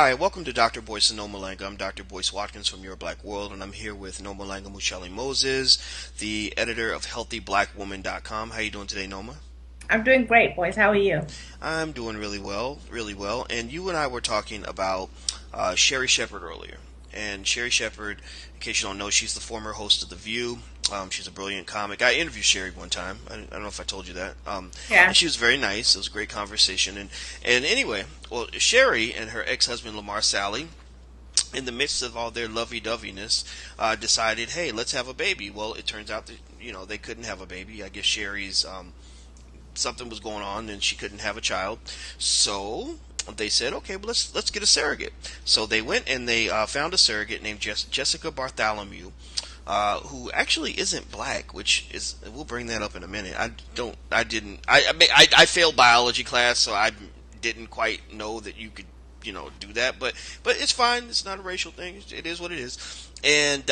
Hi, welcome to Dr. Boyce and Nomalanga. I'm Dr. Boyce Watkins from Your Black World, and I'm here with Nomalanga Mushali Moses, the editor of HealthyBlackWoman.com. How you doing today, Noma? I'm doing great, boys. How are you? I'm doing really well, really well. And you and I were talking about Sherri Shepherd earlier. And Sherri Shepherd, in case you don't know, she's the former host of The View. She's a brilliant comic. I interviewed Sherri one time. I don't know if I told you that. And Yeah. she was very nice. It was a great conversation. And anyway, well, Sherri and her ex-husband Lamar Sally, in the midst of all their lovey-doveyness, decided, hey, let's have a baby. Well, it turns out that they couldn't have a baby. I guess Sherri's something was going on and she couldn't have a child. So they said, okay, well, let's get a surrogate. So they went and they found a surrogate named Jessica Bartholomew, who actually isn't black, which is, we'll bring that up in a minute. I failed biology class, so I didn't quite know that you could do that, but it's fine. It's not a racial thing. It is what it is. And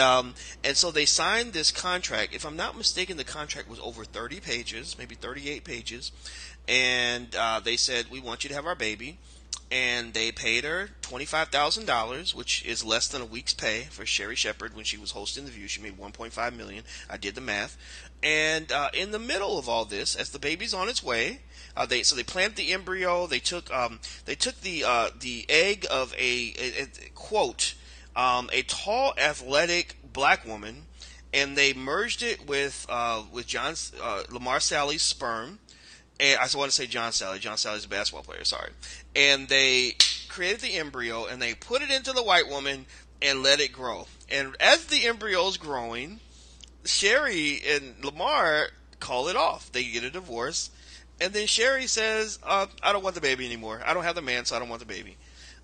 so they signed this contract. If I'm not mistaken, the contract was over 30 pages, maybe 38 pages, and they said, we want you to have our baby. And they paid her $25,000, which is less than a week's pay for Sherri Shepherd when she was hosting The View. She made $1.5 million. I did the math. And in the middle of all this, as the baby's on its way, they planted the embryo. They took the egg of a quote a tall, athletic black woman, and they merged it with Lamar Sally's sperm. And I want to say John Sally. John Sally's a basketball player. Sorry. And they created the embryo and they put it into the white woman and let it grow. And as the embryo is growing, Sherri and Lamar call it off. They get a divorce. And then Sherri says, I don't want the baby anymore. I don't have the man, so I don't want the baby.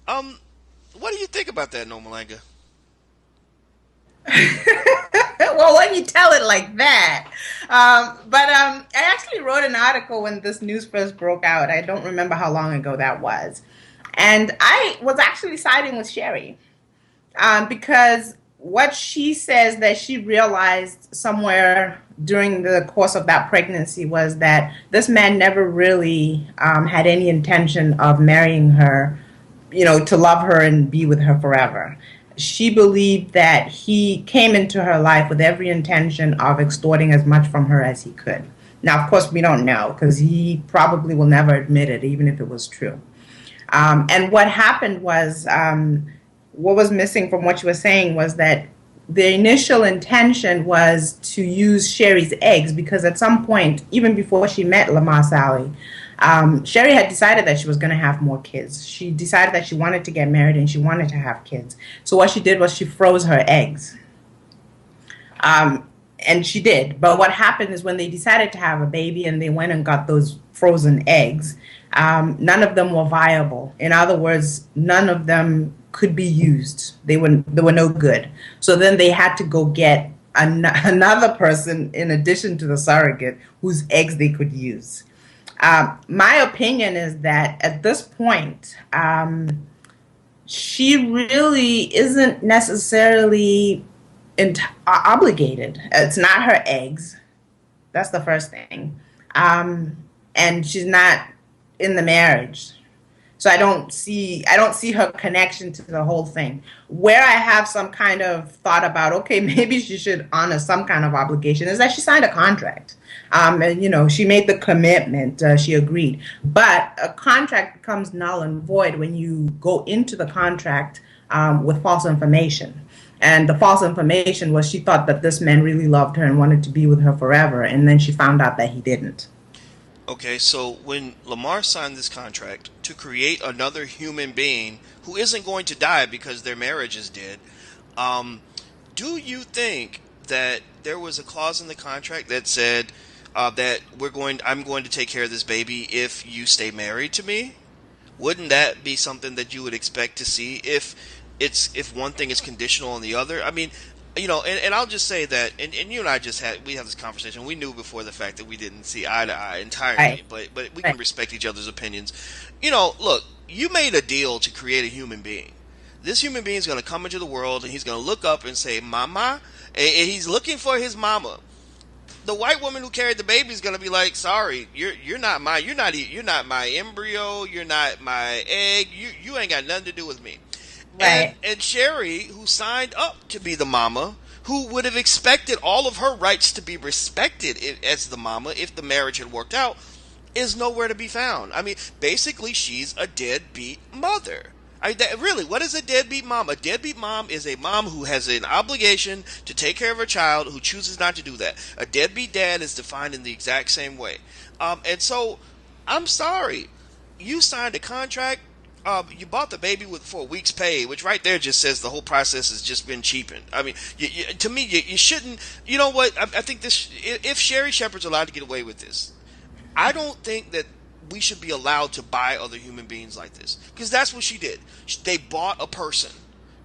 What do you think about that, Nomalanga? Well, when you tell it like that, I actually wrote an article when this news first broke out. I don't remember how long ago that was, and I was actually siding with Sherri because what she says that she realized somewhere during the course of that pregnancy was that this man never really had any intention of marrying her, to love her and be with her forever. She believed that he came into her life with every intention of extorting as much from her as he could. Now, of course, we don't know because he probably will never admit it, even if it was true. And what happened was, what was missing from what you were saying was that the initial intention was to use Sherri's eggs because at some point, even before she met Lamar Sally, Sherri had decided that she was going to have more kids. She decided that she wanted to get married and she wanted to have kids. So what she did was she froze her eggs. And she did. But what happened is when they decided to have a baby and they went and got those frozen eggs, none of them were viable. In other words, none of them could be used. They were no good. So then they had to go get another person in addition to the surrogate whose eggs they could use. My opinion is that at this point, she really isn't necessarily obligated. It's not her eggs. That's the first thing. And she's not in the marriage. So I don't see her connection to the whole thing. Where I have some kind of thought about, okay, maybe she should honor some kind of obligation is that she signed a contract. And, she made the commitment. She agreed. But a contract becomes null and void when you go into the contract with false information. And the false information was she thought that this man really loved her and wanted to be with her forever. And then she found out that he didn't. Okay, so when Lamar signed this contract to create another human being who isn't going to die because their marriage is dead, do you think that there was a clause in the contract that said that I'm going to take care of this baby if you stay married to me? Wouldn't that be something that you would expect to see if one thing is conditional on the other? I mean, and I'll just say that, and you and I we had this conversation. We knew before the fact that we didn't see eye to eye entirely, Right. but we can Right. respect each other's opinions. Look, you made a deal to create a human being. This human being is going to come into the world and he's going to look up and say, "Mama," and he's looking for his mama. The white woman who carried the baby is going to be like, "Sorry, you're not my embryo, you're not my egg, you ain't got nothing to do with me." Right. And Sherri, who signed up to be the mama, who would have expected all of her rights to be respected as the mama if the marriage had worked out, is nowhere to be found. I mean, basically, she's a deadbeat mother. Really, what is a deadbeat mom? A deadbeat mom is a mom who has an obligation to take care of her child who chooses not to do that. A deadbeat dad is defined in the exact same way. And so, I'm sorry. You signed a contract. You bought the baby for a week's pay, which right there just says the whole process has just been cheapened. I mean, to me, you shouldn't. You know what? I think this. If Sherri Shepherd's allowed to get away with this, I don't think that we should be allowed to buy other human beings like this, because that's what she did. They bought a person,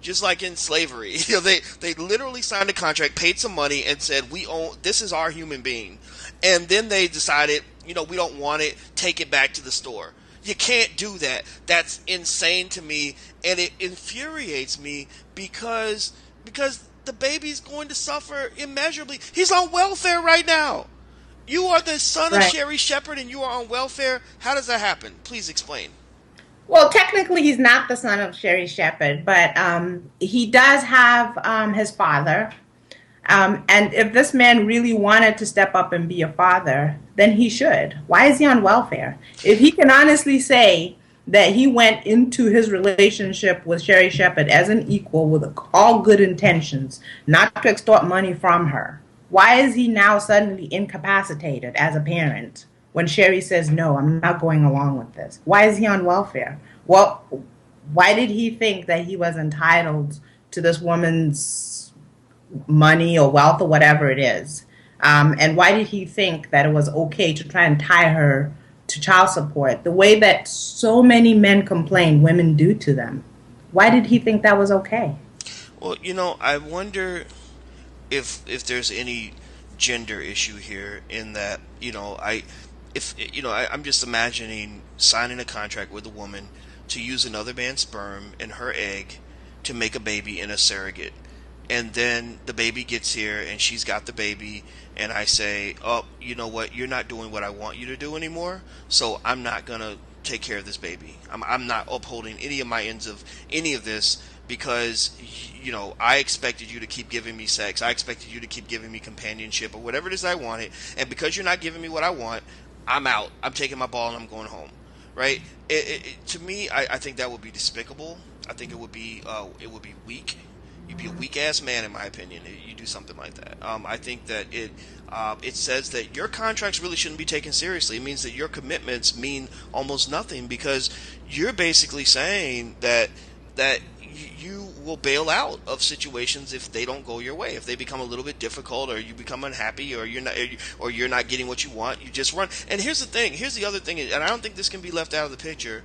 just like in slavery. They literally signed a contract, paid some money, and said, "We own this is our human being," and then they decided, we don't want it. Take it back to the store. You can't do that. That's insane to me, and it infuriates me because the baby's going to suffer immeasurably. He's on welfare right now. You are the son of Right. Sherri Shepherd and you are on welfare? How does that happen? Please explain. Well, technically, he's not the son of Sherri Shepherd, but he does have his father. And if this man really wanted to step up and be a father, then he should. Why is he on welfare? If he can honestly say that he went into his relationship with Sherri Shepherd as an equal with all good intentions, not to extort money from her, why is he now suddenly incapacitated as a parent when Sherri says, no, I'm not going along with this? Why is he on welfare? Well, why did he think that he was entitled to this woman's money or wealth or whatever it is? And why did he think that it was okay to try and tie her to child support the way that so many men complain women do to them? Why did he think that was okay? Well, I wonder if there's any gender issue here in that, I'm just imagining signing a contract with a woman to use another man's sperm and her egg to make a baby in a surrogate. And then the baby gets here and she's got the baby and I say, oh, you know what, you're not doing what I want you to do anymore, so I'm not going to take care of this baby. I'm not upholding any of my ends of any of this because, I expected you to keep giving me sex. I expected you to keep giving me companionship or whatever it is I wanted. And because you're not giving me what I want, I'm out. I'm taking my ball and I'm going home. Right? To me, I think that would be despicable. I think it would be weak. You'd be a weak ass man, in my opinion. You do something like that. I think that it says that your contracts really shouldn't be taken seriously. It means that your commitments mean almost nothing because you're basically saying that you will bail out of situations if they don't go your way. If they become a little bit difficult, or you become unhappy, or you're not getting what you want, you just run. And here's the thing. Here's the other thing, and I don't think this can be left out of the picture.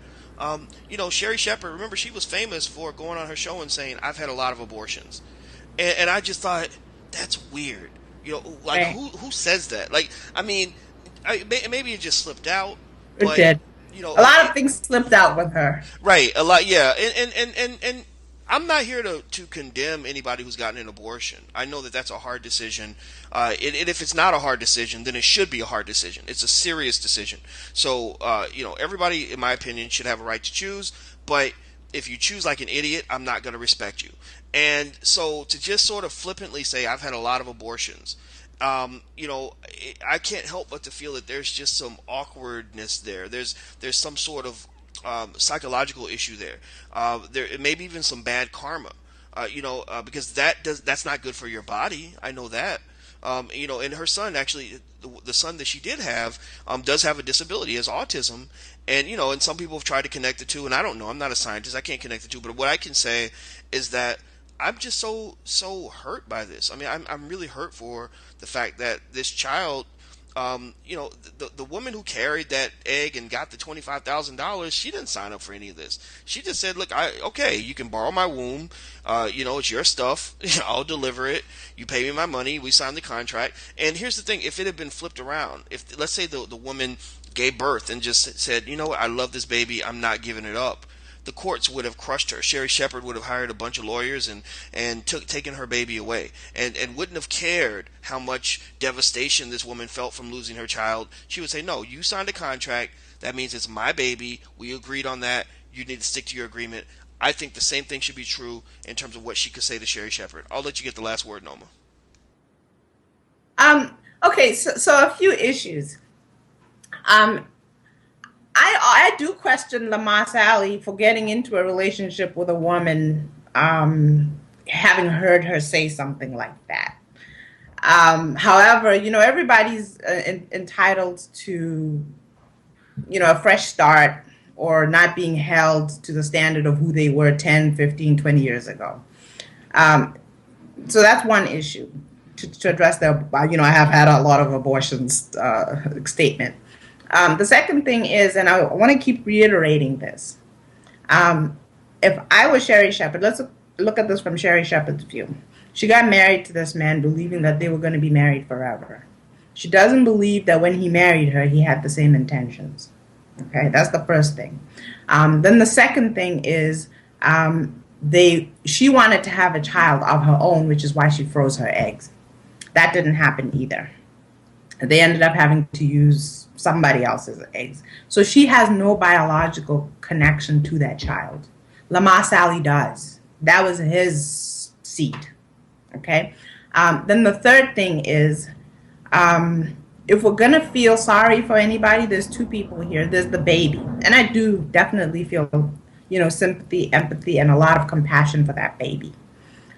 Sherri Shepherd, remember, she was famous for going on her show and saying, I've had a lot of abortions. And I just thought, that's weird. Like, Right. who says that? Like, I mean, maybe it just slipped out, It but, did. A lot of things slipped out with her. right, a lot, yeah. And I'm not here to condemn anybody who's gotten an abortion. I know that that's a hard decision. And if it's not a hard decision, then it should be a hard decision. It's a serious decision. So, everybody, in my opinion, should have a right to choose. But if you choose like an idiot, I'm not going to respect you. And so to just sort of flippantly say, I've had a lot of abortions, I can't help but to feel that there's just some awkwardness there. There's some sort of psychological issue there. There maybe even some bad karma. Because that's not good for your body. I know that. And her son actually, the son that she did have, does have a disability, has autism, and some people have tried to connect the two, and I don't know. I'm not a scientist. I can't connect the two, but what I can say is that I'm just so hurt by this. I mean, I'm really hurt for the fact that this child, the woman who carried that egg and got the $25,000, she didn't sign up for any of this. She just said, "Look, okay, you can borrow my womb. It's your stuff. I'll deliver it. You pay me my money. We signed the contract." And here's the thing: if it had been flipped around, if let's say the woman gave birth and just said, "You know what? I love this baby. I'm not giving it up," the courts would have crushed her. Sherri Shepherd would have hired a bunch of lawyers and taken her baby away, and wouldn't have cared how much devastation this woman felt from losing her child. She would say, "No, you signed a contract. That means it's my baby. We agreed on that. you need to stick to your agreement. I think the same thing should be true in terms of what she could say to Sherri Shepherd. I'll let you get the last word, Noma. Um, okay, so a few issues. Um, I do question Lamar Sally for getting into a relationship with a woman, having heard her say something like that. However, everybody's entitled to, a fresh start or not being held to the standard of who they were 10, 15, 20 years ago. Um, so that's one issue to address the, I have had a lot of abortions statement. The second thing is, and I want to keep reiterating this, um, if I was Sherri Shepherd, let's look at this from Sherri Shepherd's view. She got married to this man believing that they were going to be married forever. She doesn't believe that when he married her, he had the same intentions. Okay, that's the first thing. Then the second thing is she wanted to have a child of her own, which is why she froze her eggs. That didn't happen either. They ended up having to use somebody else's eggs. So she has no biological connection to that child. Lamar Sally does. That was his seed. Okay. Then the third thing is, if we're gonna feel sorry for anybody, there's two people here. There's the baby, and I do definitely feel, sympathy, empathy, and a lot of compassion for that baby.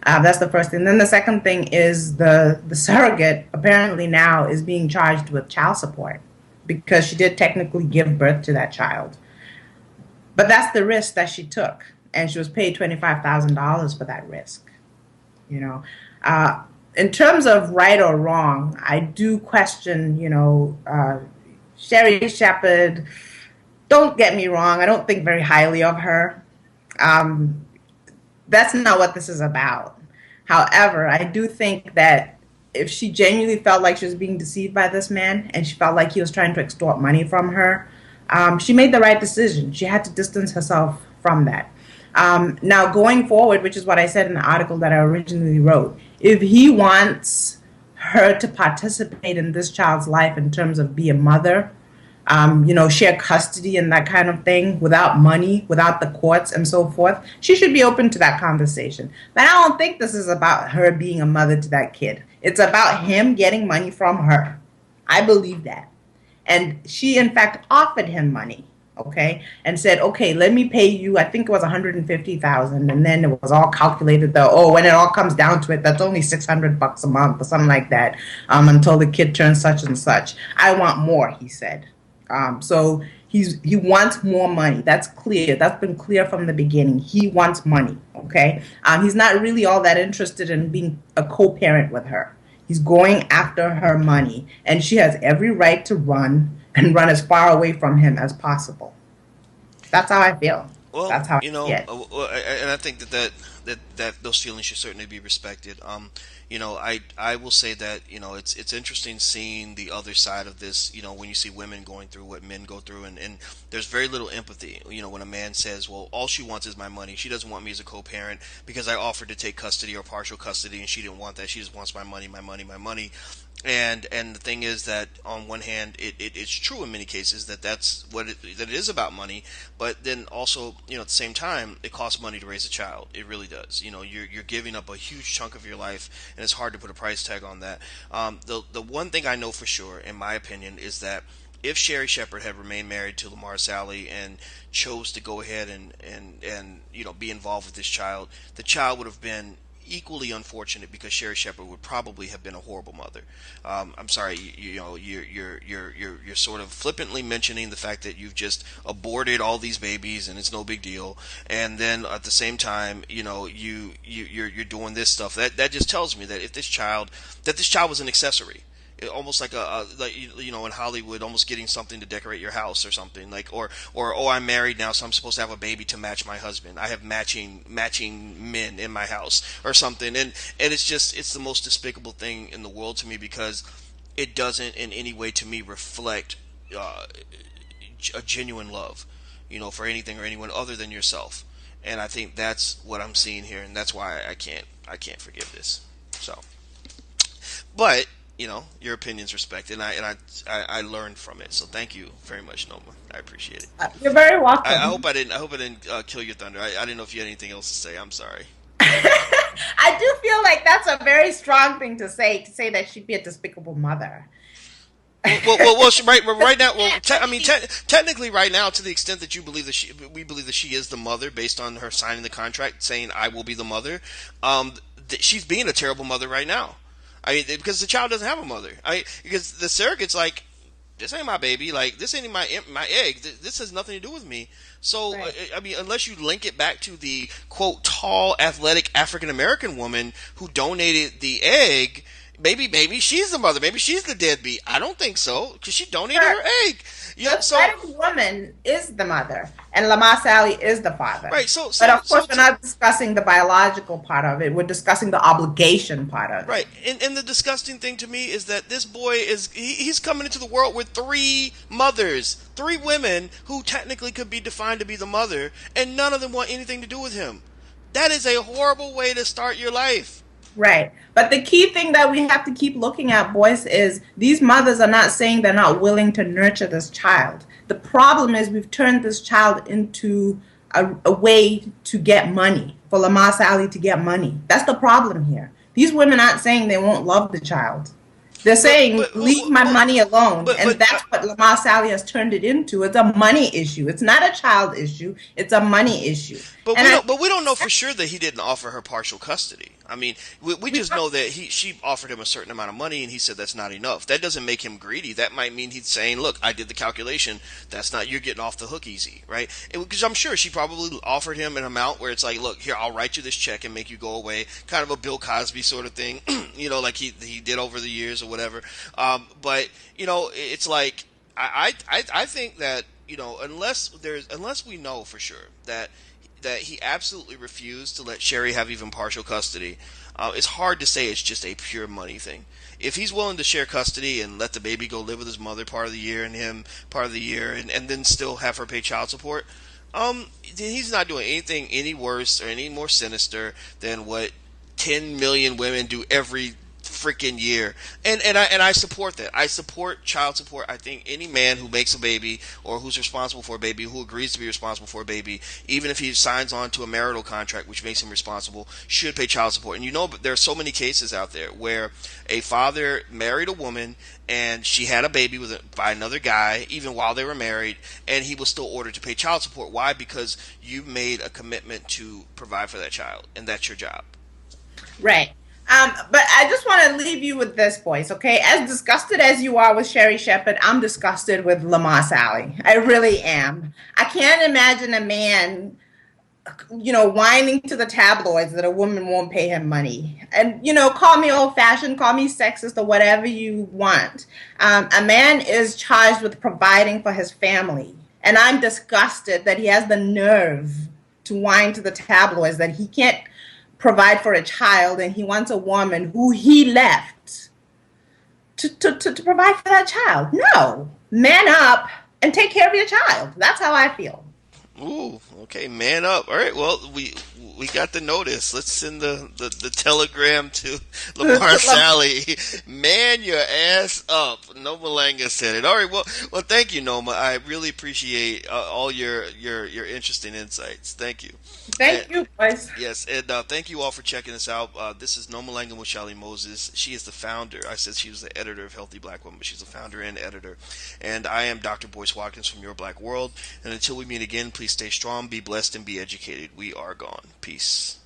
That's the first thing. Then the second thing is the surrogate apparently now is being charged with child support because she did technically give birth to that child. But that's the risk that she took, and she was paid $25,000 for that risk. You know, in terms of right or wrong, I do question. Sherri Shepherd. Don't get me wrong; I don't think very highly of her. That's not what this is about. However, I do think that if she genuinely felt like she was being deceived by this man and she felt like he was trying to extort money from her, she made the right decision. She had to distance herself from that. Now, going forward, which is what I said in the article that I originally wrote, if he wants her to participate in this child's life in terms of be a mother, share custody and that kind of thing without money, without the courts and so forth, she should be open to that conversation. But I don't think this is about her being a mother to that kid. It's about him getting money from her. I believe that. And she, in fact, offered him money, okay, and said, okay, let me pay you, I think it was $150,000, and then it was all calculated that, when it all comes down to it, that's only $600 a month or something like that, until the kid turns such and such. I want more, he said. So he wants more money. That's clear. That's been clear from the beginning. He wants money, okay? He's not really all that interested in being a co-parent with her. He's going after her money, and she has every right to run and run as far away from him as possible. That's how I feel. Well, That's how I see it. and I think that those feelings should certainly be respected. I will say that it's interesting seeing the other side of this. When you see women going through what men go through, and there's very little empathy. When a man says, "Well, all she wants is my money. She doesn't want me as a co-parent because I offered to take custody or partial custody, and she didn't want that. She just wants my money, my money, my money." And the thing is that on one hand, it's true in many cases that's that it is about money, but then also at the same time it costs money to raise a child. It really does. You're giving up a huge chunk of your life, and it's hard to put a price tag on that. The one thing I know for sure, in my opinion, is that if Sherri Shepherd had remained married to Lamar Sally and chose to go ahead and be involved with this child, the child would have been equally unfortunate because Sherri Shepherd would probably have been a horrible mother. I'm sorry, you're sort of flippantly mentioning the fact that you've just aborted all these babies and it's no big deal, and then at the same time, you're doing this stuff. That just tells me that if this child was an accessory. Almost like in Hollywood, almost getting something to decorate your house or something or I'm married now, so I'm supposed to have a baby to match my husband. I have matching men in my house or something, and it's the most despicable thing in the world to me because it doesn't in any way to me reflect a genuine love, for anything or anyone other than yourself. And I think that's what I'm seeing here, and that's why I can't forgive this. So, but your opinion's respected, and I learned from it. So thank you very much, Noma. I appreciate it. You're very I welcome. hope I didn't. I hope I didn't kill your thunder. I didn't know if you had anything else to say. I'm sorry. I do feel like that's a very strong thing to say that she'd be a despicable mother. Right now. Well, technically, right now, to the extent that we believe that she is the mother, based on her signing the contract saying "I will be the mother," she's being a terrible mother right now. Because the child doesn't have a mother. Because the surrogate's like, this ain't my baby. Like, this ain't my egg. This has nothing to do with me. So, Right. unless you link it back to the quote tall, athletic African American woman who donated the egg, maybe she's the mother. Maybe she's the deadbeat. I don't think so, because she donated Her, her egg. the athletic woman is the mother, and Lamar Sally is the father. Right. But of course, we're not discussing the biological part of it. We're discussing the obligation part of it. Right, and the disgusting thing to me is that this boy he's coming into the world with three mothers, three women who technically could be defined to be the mother, and none of them want anything to do with him. That is a horrible way to start your life. Right. But the key thing that we have to keep looking at, boys, is these mothers are not saying they're not willing to nurture this child. The problem is we've turned this child into a way to get money, for Lamar Sally to get money. That's the problem here. These women aren't saying they won't love the child. They're saying, leave my money alone. And that's what Lamar Sally has turned it into. It's a money issue. It's not a child issue. It's a money issue. But we don't know for sure that he didn't offer her partial custody. I mean, we just know that she offered him a certain amount of money, and he said that's not enough. That doesn't make him greedy. That might mean he's saying, look, I did the calculation. That's not, you're getting off the hook easy, right? Because I'm sure she probably offered him an amount where it's like, look, here, I'll write you this check and make you go away. Kind of a Bill Cosby sort of thing, like he did over the years or whatever. But it's like, I think that, unless we know for sure that he absolutely refused to let Sherri have even partial custody, it's hard to say it's just a pure money thing. If he's willing to share custody and let the baby go live with his mother part of the year and him part of the year, and then still have her pay child support, he's not doing anything any worse or any more sinister than what 10 million women do every freaking year. And I support that. I support child support. I think any man who makes a baby or who's responsible for a baby, who agrees to be responsible for a baby, even if he signs on to a marital contract which makes him responsible, should pay child support. And but there are so many cases out there where a father married a woman and she had a baby by another guy even while they were married, and he was still ordered to pay child support. Why? Because you made a commitment to provide for that child, and that's your job. Right. But I just want to leave you with this, boys, okay? As disgusted as you are with Sherri Shepherd, I'm disgusted with Lamar Sally. I really am. I can't imagine a man, whining to the tabloids that a woman won't pay him money. And, call me old-fashioned, call me sexist, or whatever you want. A man is charged with providing for his family. And I'm disgusted that he has the nerve to whine to the tabloids that he can't provide for a child, and he wants a woman who he left to provide for that child. No, man up and take care of your child. That's how I feel. Ooh, okay, man up. All right, well, we got the notice. Let's send the telegram to Lamar Sally. Man your ass up. Noma Langa said it. All right, well, thank you, Noma. I really appreciate all your interesting insights. Thank you. Thank you, guys. Yes, and thank you all for checking us out. This is Noma Langa with Shelly Moses. She is the founder. I said she was the editor of Healthy Black Woman, but she's the founder and editor. And I am Dr. Boyce Watkins from Your Black World. And until we meet again, please stay strong, be blessed, and be educated. We are gone. Peace.